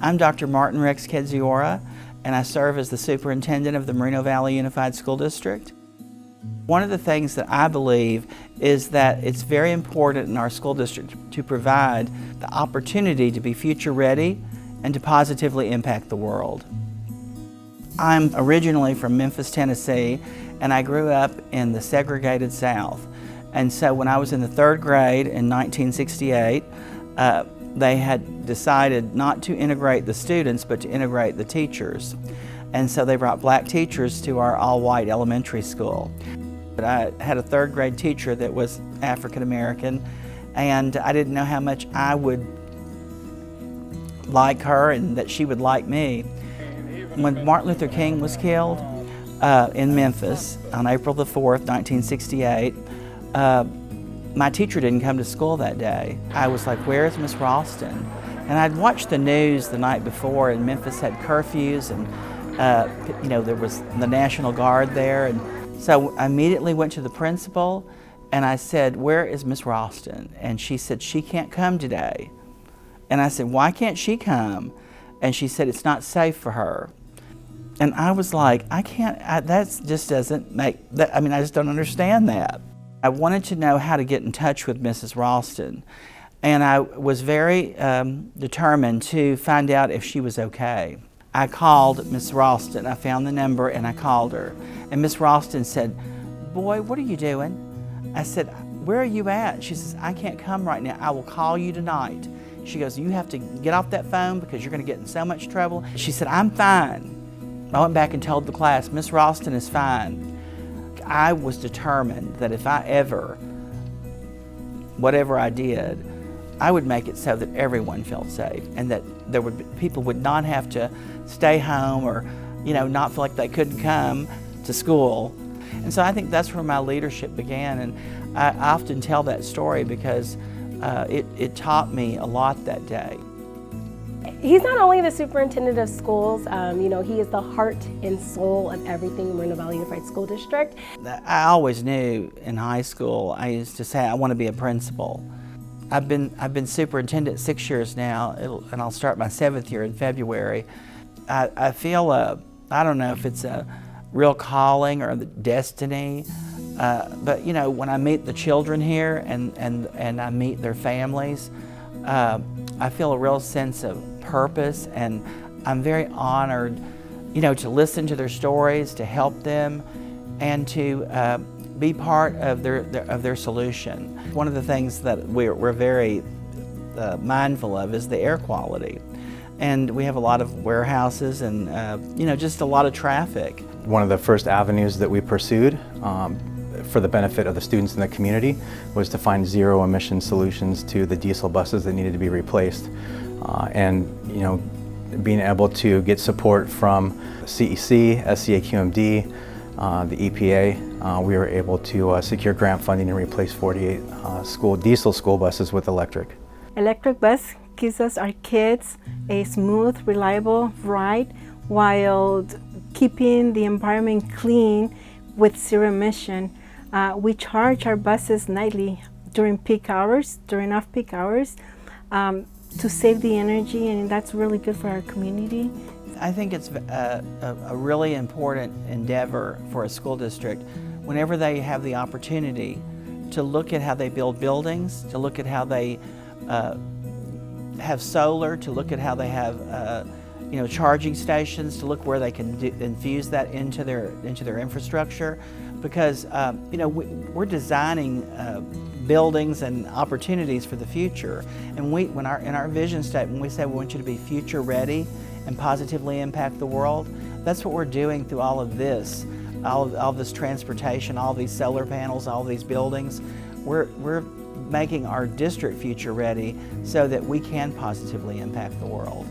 I'm Dr. Martinrex Kedziora, and I serve as the superintendent of the Moreno Valley Unified School District. One of the things that I believe is that it's very important in our school district to provide the opportunity to be future ready and to positively impact the world. I'm originally from Memphis, Tennessee, and I grew up in the segregated South. And so when I was in the 3rd grade in 1968, they had decided not to integrate the students, but to integrate the teachers. And so they brought black teachers to our all-white elementary school. But I had a 3rd grade teacher that was African American, and I didn't know how much I would like her and that she would like me. When Martin Luther King was killed in Memphis on April the 4th, 1968, my teacher didn't come to school that day. I was like, where's Miss Ralston? And I'd watched the news the night before, and Memphis had curfews, and there was the National Guard there. And so I immediately went to the principal and I said, where is Miss Ralston? And she said, she can't come today. And I said, why can't she come? And she said, it's not safe for her. And I was like, I just don't understand that. I wanted to know how to get in touch with Mrs. Ralston. And I was very determined to find out if she was okay. I called Miss Ralston. I found the number and I called her. And Miss Ralston said, boy, what are you doing? I said, where are you at? She says, I can't come right now. I will call you tonight. She goes, you have to get off that phone because you're going to get in so much trouble. She said, I'm fine. I went back and told the class, Miss Ralston is fine. I was determined that if I ever, whatever I did, I would make it so that everyone felt safe and that people would not have to stay home or not feel like they couldn't come to school. And so I think that's where my leadership began, and I often tell that story because it taught me a lot that day. He's not only the superintendent of schools, he is the heart and soul of everything Moreno Valley Unified School District. I always knew in high school, I used to say I want to be a principal. I've been superintendent 6 years now, and I'll start my 7th year in February. I feel I don't know if it's a real calling or the destiny, but when I meet the children here and I meet their families, I feel a real sense of purpose, and I'm very honored, to listen to their stories, to help them, and to be part of their solution. One of the things that we're very mindful of is the air quality. And we have a lot of warehouses and just a lot of traffic. One of the first avenues that we pursued for the benefit of the students in the community was to find zero emission solutions to the diesel buses that needed to be replaced. Being able to get support from CEC, SCAQMD, the EPA, we were able to secure grant funding and replace 48 diesel school buses with electric. Electric bus gives us, our kids, a smooth, reliable ride while keeping the environment clean with zero emission. We charge our buses nightly during peak hours, during off-peak hours, to save the energy, and that's really good for our community. I think it's a really important endeavor for a school district whenever they have the opportunity to look at how they build buildings, to look at how they have solar, to look at how they have charging stations, to look where they can infuse that into their infrastructure, because we're designing buildings and opportunities for the future. And in our vision statement, when we say we want you to be future ready and positively impact the world, that's what we're doing through all of this, all this transportation, all these solar panels, all these buildings. We're making our district future ready so that we can positively impact the world.